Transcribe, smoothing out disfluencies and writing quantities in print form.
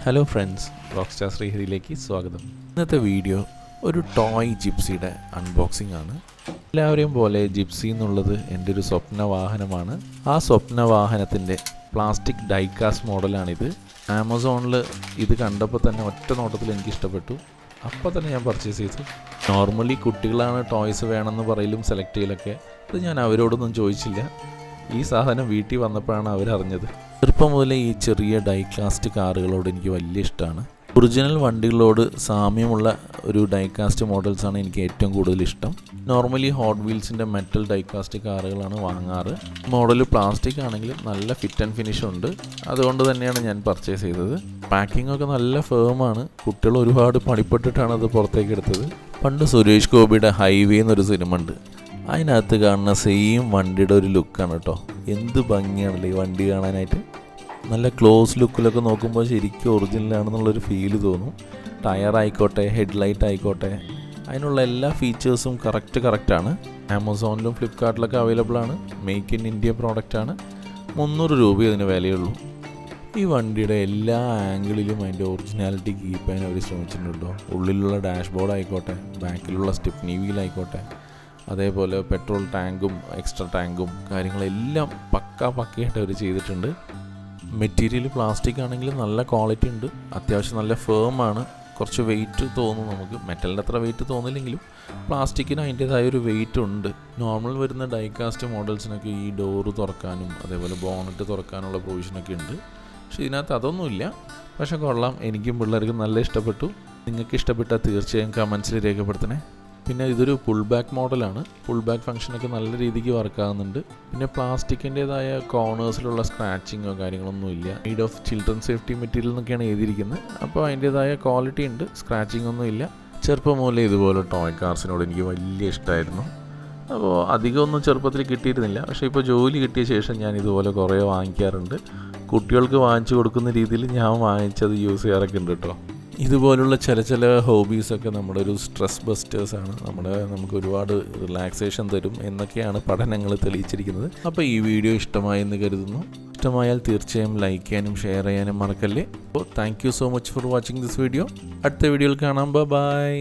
Hello friends, rockstar ശ്രീഹരിയിലേക്ക് സ്വാഗതം. ഇന്നത്തെ video ഒരു ടോയ് ജിപ്സിയുടെ അൺബോക്സിംഗ് ആണ്. എല്ലാവരെയും പോലെ ജിപ്സി എന്നുള്ളത് എൻ്റെ ഒരു സ്വപ്ന വാഹനമാണ്. ആ സ്വപ്ന വാഹനത്തിൻ്റെ പ്ലാസ്റ്റിക് ഡൈകാസ്റ്റ് മോഡലാണിത്. ആമസോണിൽ ഇത് കണ്ടപ്പോൾ തന്നെ ഒറ്റ നോട്ടത്തിൽ എനിക്ക് ഇഷ്ടപ്പെട്ടു. അപ്പോൾ തന്നെ ഞാൻ പർച്ചേസ് ചെയ്തു. നോർമലി കുട്ടികളാണ് ടോയ്സ് വേണമെന്ന് പറയലും സെലക്ട് ചെയ്യലൊക്കെ. ഇത് ഞാൻ അവരോടൊന്നും ചോദിച്ചില്ല. ഈ സാധനം വീട്ടിൽ വന്നപ്പോഴാണ് അവരറിഞ്ഞത്. ചെറുപ്പം മുതലേ ഈ ചെറിയ ഡൈകാസ്റ്റ് കാറുകളോട് എനിക്ക് വലിയ ഇഷ്ടമാണ്. ഒറിജിനൽ വണ്ടികളോട് സാമ്യമുള്ള ഒരു ഡൈകാസ്റ്റ് മോഡൽസാണ് എനിക്ക് ഏറ്റവും കൂടുതൽ ഇഷ്ടം. നോർമലി ഹോട്ട് വീൽസിൻ്റെ മെറ്റൽ ഡൈകാസ്റ്റ് കാറുകളാണ് വാങ്ങാറ്. മോഡൽ പ്ലാസ്റ്റിക് ആണെങ്കിലും നല്ല ഫിറ്റ് ആൻഡ് ഫിനിഷ് ഉണ്ട്. അതുകൊണ്ട് തന്നെയാണ് ഞാൻ പർച്ചേസ് ചെയ്തത്. പാക്കിംഗ് ഒക്കെ നല്ല ഫേമാണ്. കുട്ടികൾ ഒരുപാട് പണിപ്പെട്ടിട്ടാണ് അത് പുറത്തേക്ക് എടുത്തത്. പണ്ട് സുരേഷ് ഗോപിയുടെ ഹൈവേ എന്നൊരു സിനിമ ഉണ്ട്. അതിനകത്ത് കാണുന്ന സെയിം വണ്ടിയുടെ ഒരു ലുക്കാണ് കേട്ടോ. എന്ത് ഭംഗിയാണല്ലേ ഈ വണ്ടി കാണാനായിട്ട്. നല്ല ക്ലോസ് ലുക്കിലൊക്കെ നോക്കുമ്പോൾ ശരിക്കും ഒറിജിനലാണെന്നുള്ളൊരു ഫീല് തോന്നും. ടയർ ആയിക്കോട്ടെ, ഹെഡ്ലൈറ്റ് ആയിക്കോട്ടെ, അതിനുള്ള എല്ലാ ഫീച്ചേഴ്സും കറക്റ്റാണ്. ആമസോണിലും ഫ്ലിപ്കാർട്ടിലൊക്കെ അവൈലബിൾ ആണ്. മെയ്ക്ക് ഇൻ ഇന്ത്യ പ്രോഡക്റ്റാണ്. 300 രൂപ ഇതിന് വിലയുള്ളൂ. ഈ വണ്ടിയുടെ എല്ലാ ആംഗിളിലും അതിൻ്റെ ഒറിജിനാലിറ്റി കീപ്പ് ചെയ്യാൻ അവർ ശ്രമിച്ചിട്ടുണ്ടോ. ഉള്ളിലുള്ള ഡാഷ്ബോർഡ് ആയിക്കോട്ടെ, ബാക്കിലുള്ള സ്റ്റെപ്നി വീൽ ആയിക്കോട്ടെ, അതേപോലെ പെട്രോൾ ടാങ്കും എക്സ്ട്രാ ടാങ്കും കാര്യങ്ങളെല്ലാം പക്കയായിട്ട് അവർ ചെയ്തിട്ടുണ്ട്. മെറ്റീരിയൽ പ്ലാസ്റ്റിക് ആണെങ്കിലും നല്ല ക്വാളിറ്റി ഉണ്ട്. അത്യാവശ്യം നല്ല ഫേമാണ്. കുറച്ച് വെയിറ്റ് തോന്നും നമുക്ക്. മെറ്റലിൻ്റെ അത്ര വെയിറ്റ് തോന്നില്ലെങ്കിലും പ്ലാസ്റ്റിക്കിന് അതിൻ്റേതായ ഒരു വെയിറ്റ് ഉണ്ട്. നോർമൽ വരുന്ന ഡൈകാസ്റ്റ് മോഡൽസിനൊക്കെ ഈ ഡോറ് തുറക്കാനും അതേപോലെ ബോണറ്റ് തുറക്കാനുള്ള പ്രൊവിഷനൊക്കെ ഉണ്ട്. പക്ഷേ ഇതിനകത്ത് അതൊന്നുമില്ല. പക്ഷേ കൊള്ളാം. എനിക്കും പിള്ളേർക്കും നല്ല ഇഷ്ടപ്പെട്ടു. നിങ്ങൾക്ക് ഇഷ്ടപ്പെട്ടാൽ തീർച്ചയായും കമൻസിൽ രേഖപ്പെടുത്തണേ. പിന്നെ ഇതൊരു പുൾ ബാക്ക് മോഡലാണ്. പുൾ ബാക്ക് ഫംഗ്ഷനൊക്കെ നല്ല രീതിക്ക് വർക്കാകുന്നുണ്ട്. പിന്നെ പ്ലാസ്റ്റിക്കിൻ്റേതായ കോർണേഴ്സിലുള്ള സ്ക്രാച്ചിങ്ങോ കാര്യങ്ങളൊന്നും ഇല്ല. Made of children safety material എന്നൊക്കെയാണ് എഴുതിയിരിക്കുന്നത്. അപ്പോൾ അതിൻ്റേതായ ക്വാളിറ്റി ഉണ്ട്. സ്ക്രാച്ചിങ് ഒന്നും ഇല്ല. ചെറുപ്പം മുതലേ ഇതുപോലെ ടോയ് കാർസിനോട് എനിക്ക് വലിയ ഇഷ്ടമായിരുന്നു. അപ്പോൾ അധികമൊന്നും ചെറുപ്പത്തിൽ കിട്ടിയിരുന്നില്ല. പക്ഷേ ഇപ്പോൾ ജോലി കിട്ടിയ ശേഷം ഞാൻ ഇതുപോലെ കുറേ വാങ്ങിക്കാറുണ്ട്. കുട്ടികൾക്ക് വാങ്ങിച്ചു കൊടുക്കുന്ന രീതിയിൽ ഞാൻ വാങ്ങിച്ചത് യൂസ് ചെയ്യാറൊക്കെ ഉണ്ട് കേട്ടോ. ഇതുപോലുള്ള ചില ഹോബീസൊക്കെ നമ്മുടെ ഒരു സ്ട്രെസ് ബസ്റ്റേഴ്സാണ്. നമുക്ക് ഒരുപാട് റിലാക്സേഷൻ തരും എന്നൊക്കെയാണ് പഠനങ്ങൾ തെളിയിച്ചിരിക്കുന്നത്. അപ്പോൾ ഈ വീഡിയോ ഇഷ്ടമായി എന്ന് കരുതുന്നു. ഇഷ്ടമായാൽ തീർച്ചയായും ലൈക്ക് ചെയ്യാനും ഷെയർ ചെയ്യാനും മറക്കല്ലേ. അപ്പോൾ thank you so much for watching this video. അടുത്ത വീഡിയോയിൽ കാണാം. ബൈ.